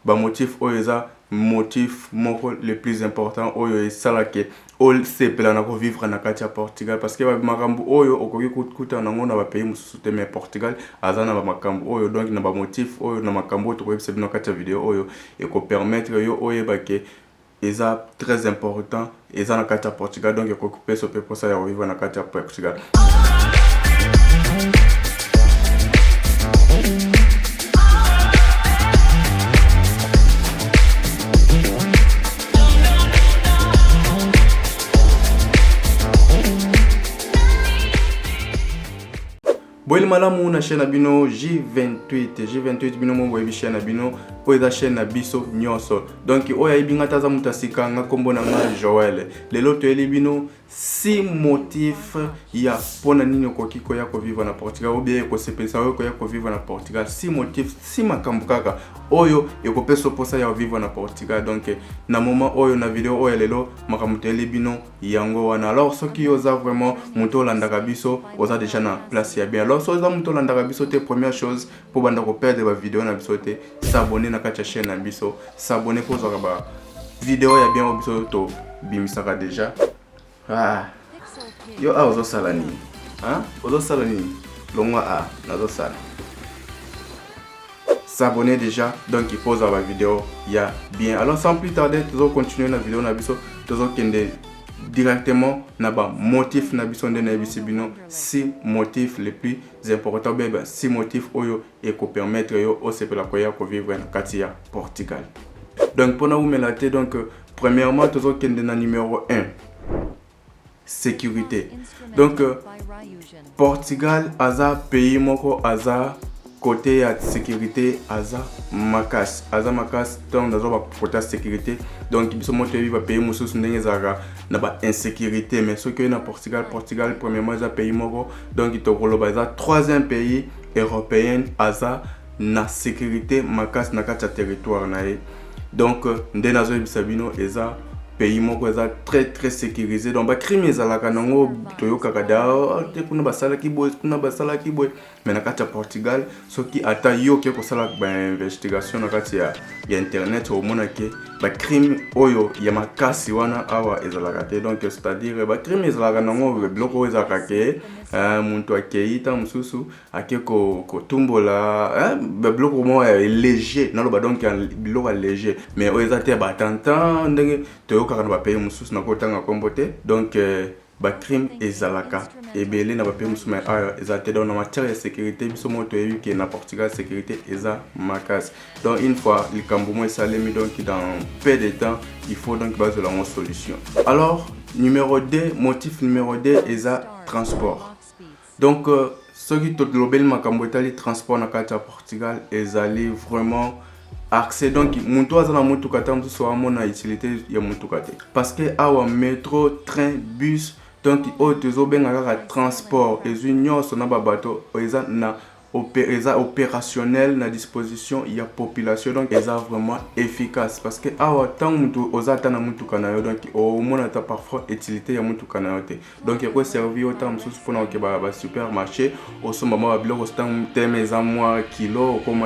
ba motif oyo eza motif moko le plus important oyo esalaka osepela na kovivre na kati ya Portugal parce que makambo oyo okoki kuta nango na bapays mosusu te mais Portugal aza na bamakambo oyo donc na bamotif oyo na makambo oyo tokoyebisa bino kati ya video oyo ekopermettre yo oyebake eza très important eza na kati ya Portugal donc ekoki pesa pe posa ya kovivre na kati ya Portugal. Boyel malamu na chaîne abino J28 bino mo boyebi chaîne abino oyo chaîne na biso nyonso donc oyo ayibinga taza mutasika nga kombo na nga Joël lelo toyeli bino 6 motifs ya pona nini okoki koya kovivre na Portugal ou bien ekosepelisa oyo koya kovivre na Portugal 6 motifs 6 makambo kaka oyo ekopesa posa ya vivre na Portugal donc na moment oyo na video oyo lelo makambo toyeli bino yango wana alors soki oza vraiment moto olandaka biso oza déjà na place ya bien alors so oza moto olandaka biso te première chose pour banda ko perdre ba vidéo na biso te s'abonner na kati ya chaîne na biso s'abonner pour zaka ba vidéo ya bien biso to bimisaka déjà yo ozo sala nini ozo sala nini longwa nazo sala s'abonner déjà donc il faut avoir la vidéo ya bien alors sans plus tarder toujours continuer la vidéo na biso toujours kende directement na ba motif na biso nde na bisi bino 6 motifs les plus importants ben 6 motifs oyo eko permettre yo osepela koya ko vivre na kati ya Portugal donc pour nous melater donc premièrement toujours kende na numéro 1 sécurité donc Portugal aza pays moko aza côté ya sécurité aza makas donc dans ba côté sécurité donc biso moto vivre pays mususu ndenge zaka na ba insécurité mais ce que na Portugal premièrement za pays moko donc itokoloba za troisième pays européen aza na sécurité makas na kati ya territoire na ye donc ndenazo bisabino eza pays moko eza très sécurisé donc ba crime ezalaka nango toyokaka da te kuna basala ki boy mais na kati ya Portugal soki ata yo ke kosala ba investigation na kati ya internet au mona ke ba crime oyo ya makasi wana awa ezalaka te donc c'est-à-dire ba crime ezalaka nango bloko ezalaka ke muntu akeita mususu akeko kotumbola ba bloko mo léger naloba donc biloko léger mais oyo ezate ba tantan ndenge toyokaka na ba pays mususu na kotanga kombote donc ba crime ezalaka ebele na ba pays mususu mais ezate dans la matière de sécurité biso moto yebi ke na Portugal sécurité eza makas donc une fois le kambumo esalemi donc dans peu de temps il faut donc baser la solution alors motif numéro 2 eza transport donc ce qui tout le bel makambo etali transport na kati ya Portugal ezali vraiment accès donc muntu azana muntu kata mtu so amona utilité ya muntu kate parce que awa métro train bus donc oyo benga kaka transport ezunyo sona ba bateau eza na opérationnel na disposition ya population donc eza vraiment efficace parce que awa tant mutu ozata na mutu kanayo donc au mona ta parfois utilité ya mutu kanayo te donc il faut servir autant mususu pona ke ba supermarché au somba ba biloko stand teme eza moi kilo comme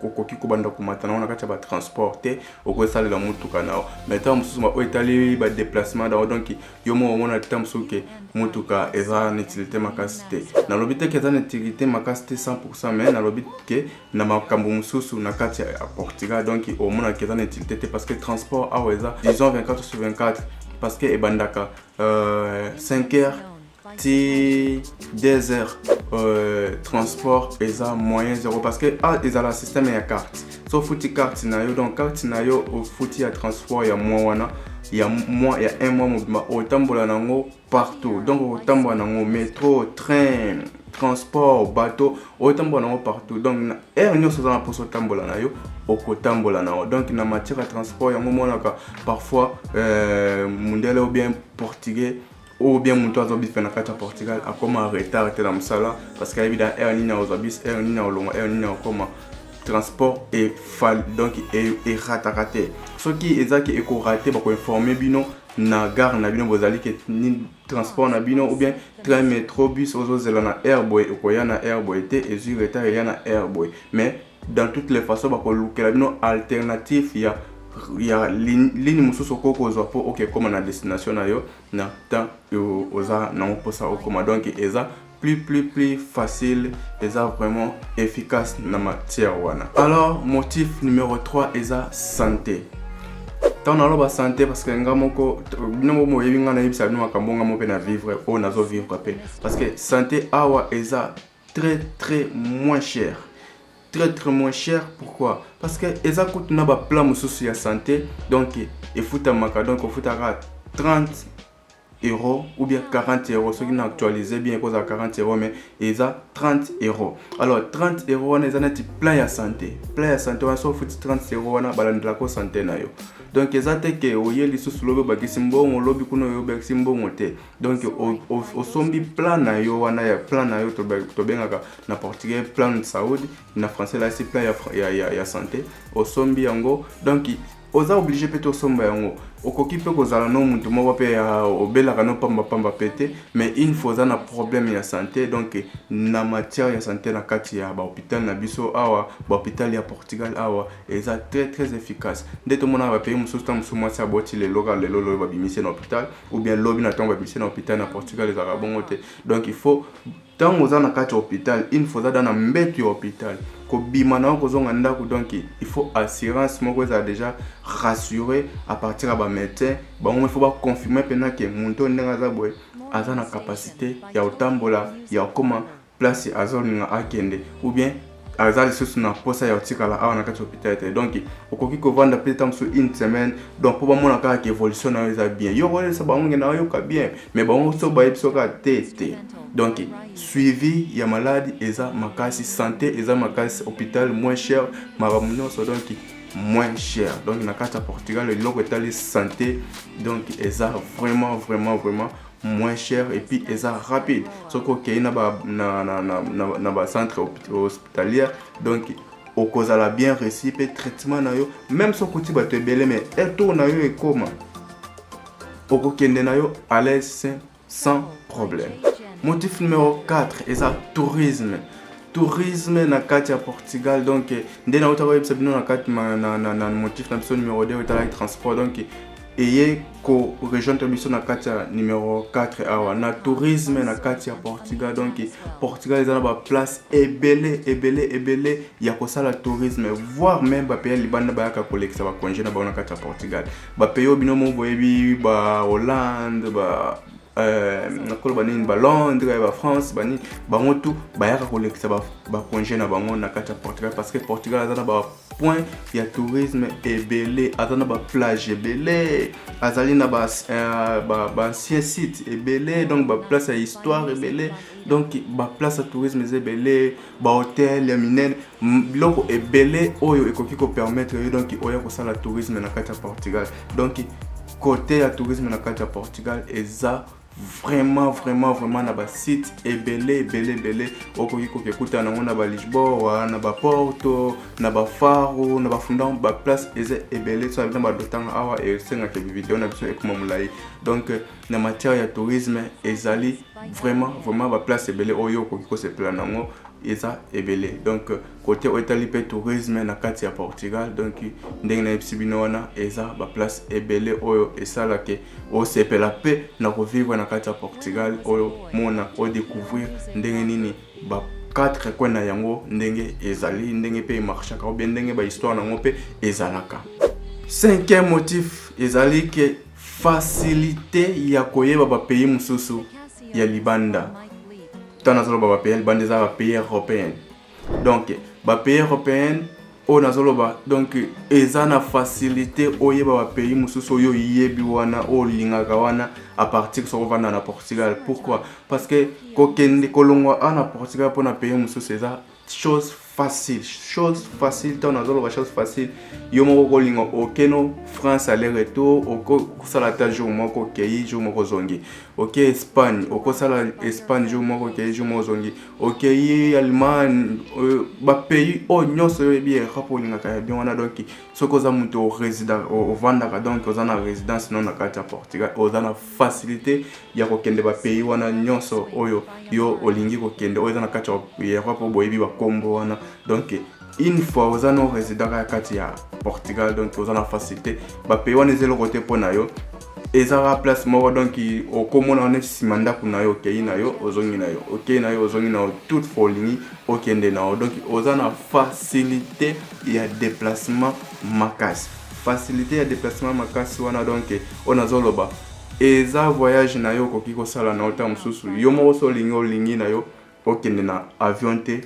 okoki kobanda kumatana na kati ba transporter oko sala la mutu kanayo mais tant mususu ba etali ba déplacement donc yo mo mona tant mususu ke mutu ka eza na utilité makasite na lobite ke eza na utilité makasite 100% mais na lobit ke na makambo mususu na kati ya Portugal donc au moins que ça utilité parce que transport a weza disons 24/24 parce que ebandaka 5 heures ti 2 heures transport eza moyen zéro parce que eza la système ya carte so futi carte na yo donc carte na yo au futi ya transport ya mois il y a un mois otambola nango partout donc otambola nango métro train transport bateau otambola nango partout donc nyonso za na poso tambola na yo okotambola nango donc na matière ya transport yango monaka parfois mundele ou bien portugais ou bien muntu azobi na kati ya Portugal akoma retard te na msala parce que évidemment nini na ozabis nini na olonga nini na okoma transport et donc et raté ce qui ezaki eko raté ba ko informer bino na gare na bino bozali ke ni transport na bino ou bien train métro bus ozozela na airboy okoya na airboy te ezu retard ya na airboy mais dans toutes les façons bakolukela bino alternative ya ligne mosusu okokozwa po ok comme na destination na yo na temps oza na posa okoma donc eza plus facile, et vraiment efficace dans matière wana. Alors motif numéro 3 eza santé. Tant dans la santé parce que ngamoko bino mo yebinga na yebisa bino makambonga mo pe na vivre o nazo vivre pe parce que santé awa eza très moins cher. Très moins cher. Pourquoi? Parce que eza coûte na ba plan mususu ya santé donc il faut tamaka donc il faut 30 euros ou bien 40 euros. Ceux qui n'ont actualisé bien cause à 40 euros mais ils ont 30 euros. Alors 30 euros on est un petit plan à santé. Plan à santé on a sauf 30 euros on a balance de la santé na yo. Donc ils ont que oye les sous lobe bakisimbo on lobby kuno yo bakisimbo monte. Donc au sombi plan na yo on a plan na yo to bengaka na portugais plan de Saoudi na français là c'est plan ya santé au sombi yango donc oza obligé peut-être somba yango okoki pe kozala no muntu moko pe obelaka no pamba pété mais une fois za na problème ya santé donc na matière ya santé na kati ya ba hôpital na biso awa ba hôpital ya Portugal awa eza très efficace ndeto mona ba pays mususu ta mususu mwasi aboti le local le lolo ba bimise na hôpital ou bien lobby na tomba bimise na hôpital na Portugal eza bongo te donc il faut tant oza na kati ya hôpital une fois za na mbetu ya hôpital ko bimana ko zonga ndako donc il faut assurance moko za déjà rassurer à partir de médecin bon il faut pas confirmer pendant que muntu ndenga za boy aza na capacité ya otambola ya comment place azoninga akende ou bien azali sous na posa ya otikala awa na kati hôpital donc okoki ko vendre peut-être sur une semaine donc pour mona ka évolution na eza bien yo ko ça ba ngena yo ka bien mais bon so ba episo ka tete donc suivi ya maladie eza makasi santé eza makasi hôpital moins cher maramuno so donc moins cher donc na kati ya Portugal le logo etali santé donc eza vraiment moins cher et puis eza rapide soko ke na ba na centre hospitalier donc okozala bien reçu pe traitement na yo même soko ti ba te belé mais eto na yo e comment okokende na yo à l'aise sans problème. Motif numéro 4 eza tourisme na kati ya Portugal donc ndena otako yebisa bino na kati na motif na biso numéro 2 etala transport donc eye ko région biso na kati ya numéro 4 awa na tourisme na kati ya Portugal donc Portugal eza na ba place ebele ya kosala tourisme voire même ba pays libanda ba ka kolekisa ba congé na ba na kati ya Portugal ba pays bino mo boyebi ba Hollande ba nakolo banini ba Londres ba France bani bango tout bayaka kolekisa ba congé na bango na kati ya Portugal parce que Portugal azana ba point ya tourisme ebele azana ba plage ebele azali na ba ancien site ebele donc ba place ya histoire ebele donc ba place ya tourisme ebele ba hôtel ya minene biloko ebele oyo ekoki ko permettre donc oya ko sala tourisme na kati ya Portugal donc côté ya tourisme na kati ya Portugal eza vraiment na ba site ebele okoki ko kekuta na ngona ba Lisboa na ba Porto na ba Faro na ba Fundão ba place eze ebele so na ba dotanga awa e senga ke vidéo na biso ekoma mulai donc na matière ya tourisme ezali vraiment ba place ebele oyo okoki ko se plan nango eza ebele donc côté otali pe tourisme na kati ya Portugal donc ndenge na ebisibino wana eza ba place ebele oyo esala ke o sepela pe na ko vivre na kati ya Portugal oyo mona o découvrir ndenge nini ba 4 coins na yango ndenge ezali ndenge pe marchaka ou bien ndenge ba histoire nango pe ezalaka. Cinquième motif ezali ke facilité ya koyeba ba pays mususu ya libanda. Nazoloba ba pays libanda za ba pays européen. Donc ba pays européen o nazoloba donc eza na facilité oyeba ba pays mususu oyo yebi wana o lingaka wana à partir so vanda na Portugal. Pourquoi? Parce que kokende kolongwa na Portugal pour na pays mususu eza chose facile tant nazoloba chose facile yo moko kolinga okeno France aller-retour oko sala ta jour moko kei jour moko zongi OK Espagne oko sala Espagne jour moko kei jour moko zongi OK Allemagne ba pays o nyonso yo bien rapolinga ka bien wana donc soko za muto résident au vandaka donc ozana résidence non na kati ya Portugal ozana facilité ya kokende ba pays wana nyonso oyo yo olingi kokende ozana kati ya Europe boyebi ba kombo wana donc une fois oza no résident ya kati ya Portugal donc oza na facilité ba pays wana ezelo côté pona yo ezara place moko donc okomona on nsima ndako na yo okei na yo ozongi na yo okei na yo ozongi na yo toute folingi okende na yo donc oza na facilité ya déplacement makasi facilité ya déplacement makasi wana donc on azoloba eza voyage na yo koki kosala na ota mosusu yo moko so olingi na yo okende na avion te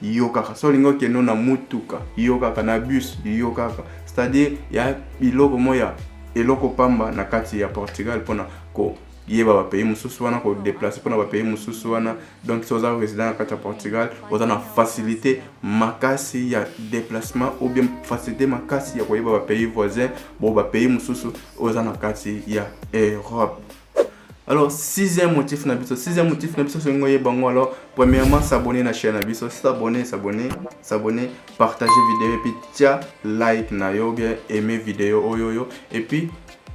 yo kaka so olingi okende na mutuka yo kaka na bus yo kaka c'est-à-dire ya biloko moya eloko pamba na kati ya Portugal pona ko yeba ba pays mususu wana ko déplacer pona ba pays mususu wana donc si oza résident na kati ya Portugal oza na facilité makasi ya déplacement ou bien facilité makasi ya ko yeba ba pays voisins bo ba pays mususu oza na kati ya Europe. Alors sixième motif na biso c'est ngoye bango. Alors premièrement s'abonner na chaîne na biso, s'abonner, partager vidéo et puis tia like na yo bien aimer vidéo oyoyo et puis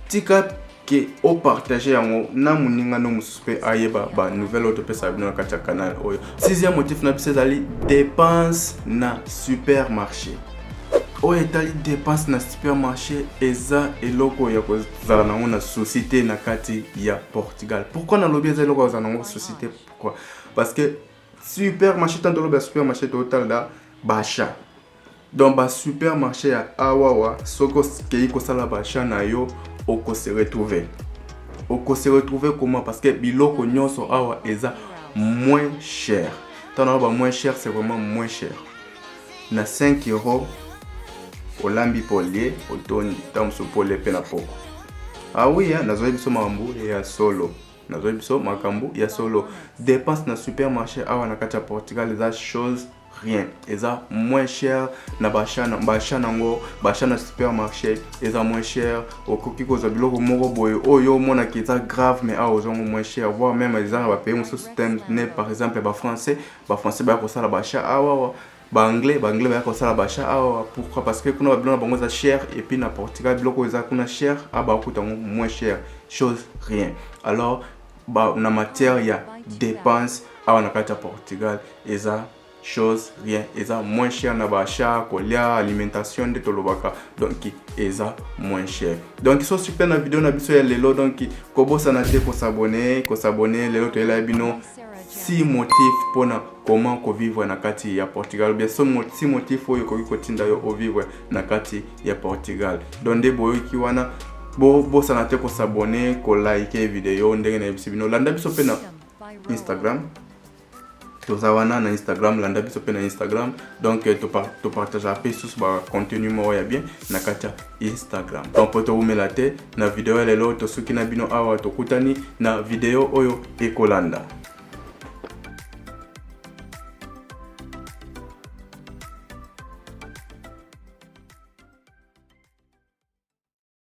tika ke o partager yango na muninga no musupe ayeba ba nouvelle auto pesa bino na kati canal oyo. Sixième motif na biso ezali dépense na supermarché. Oyo etali dépense na supermarché eza eloko ya kozala nango na société na kati ya Portugal. Pourquoi na lobi eza eloko ya kozala nango société? Pourquoi? Parce que supermarché tant de supermarché total da bacha. Donc ba supermarché ya awawa soko kei kosala bacha na yo oko se retrouver. Oko se retrouver comment? Parce que biloko nyonso awa eza moins cher. Tant ba moins cher, c'est vraiment moins cher. Na 5 € olambi polier otoni tamso pole pena poko. Ah oui, nazoyi biso makambo ya solo. Nazoyi biso makambo ya solo. Dépense na supermarché awa na kati ya Portugal eza chose rien. Eza moins cher na bacha nango, bacha na supermarché eza moins cher. Okoki koza biloko moko boye oyo mona ki eza grave mais a ozongo moins cher. Voire même eza ba pays mususu système par exemple ba français ba ko sala bacha awa anglais ba ko sala bacha awa. Pourquoi? Parce que kuna ba bango za cher et puis na Portugal biloko eza kuna cher aba kutango moins cher, chose rien. Alors na matière ya dépense awa na kati ya Portugal eza chose rien, eza moins cher na bacha kolia alimentation de tolobaka donc eza moins cher. Donc so super na vidéo na biso ya lelo donc kobosa na te ko s'abonner lelo to ela bino 6 motifs pour comment vivre na kati ya Portugal. Bien 6 motifs oyo koki kotinda yo vivre na kati ya Portugal. Donc de boyo ki wana bo sanate ko s'abonner ko like vidéo ndenge na bino landa biso pe na Instagram. Tozawana na Instagram landa biso pe na Instagram. Donc to partager pe sous ba contenu mo ya bien na kati ya Instagram. Donc poto umela te na vidéo lelo to suki na bino awa to kutani na vidéo oyo ekolanda.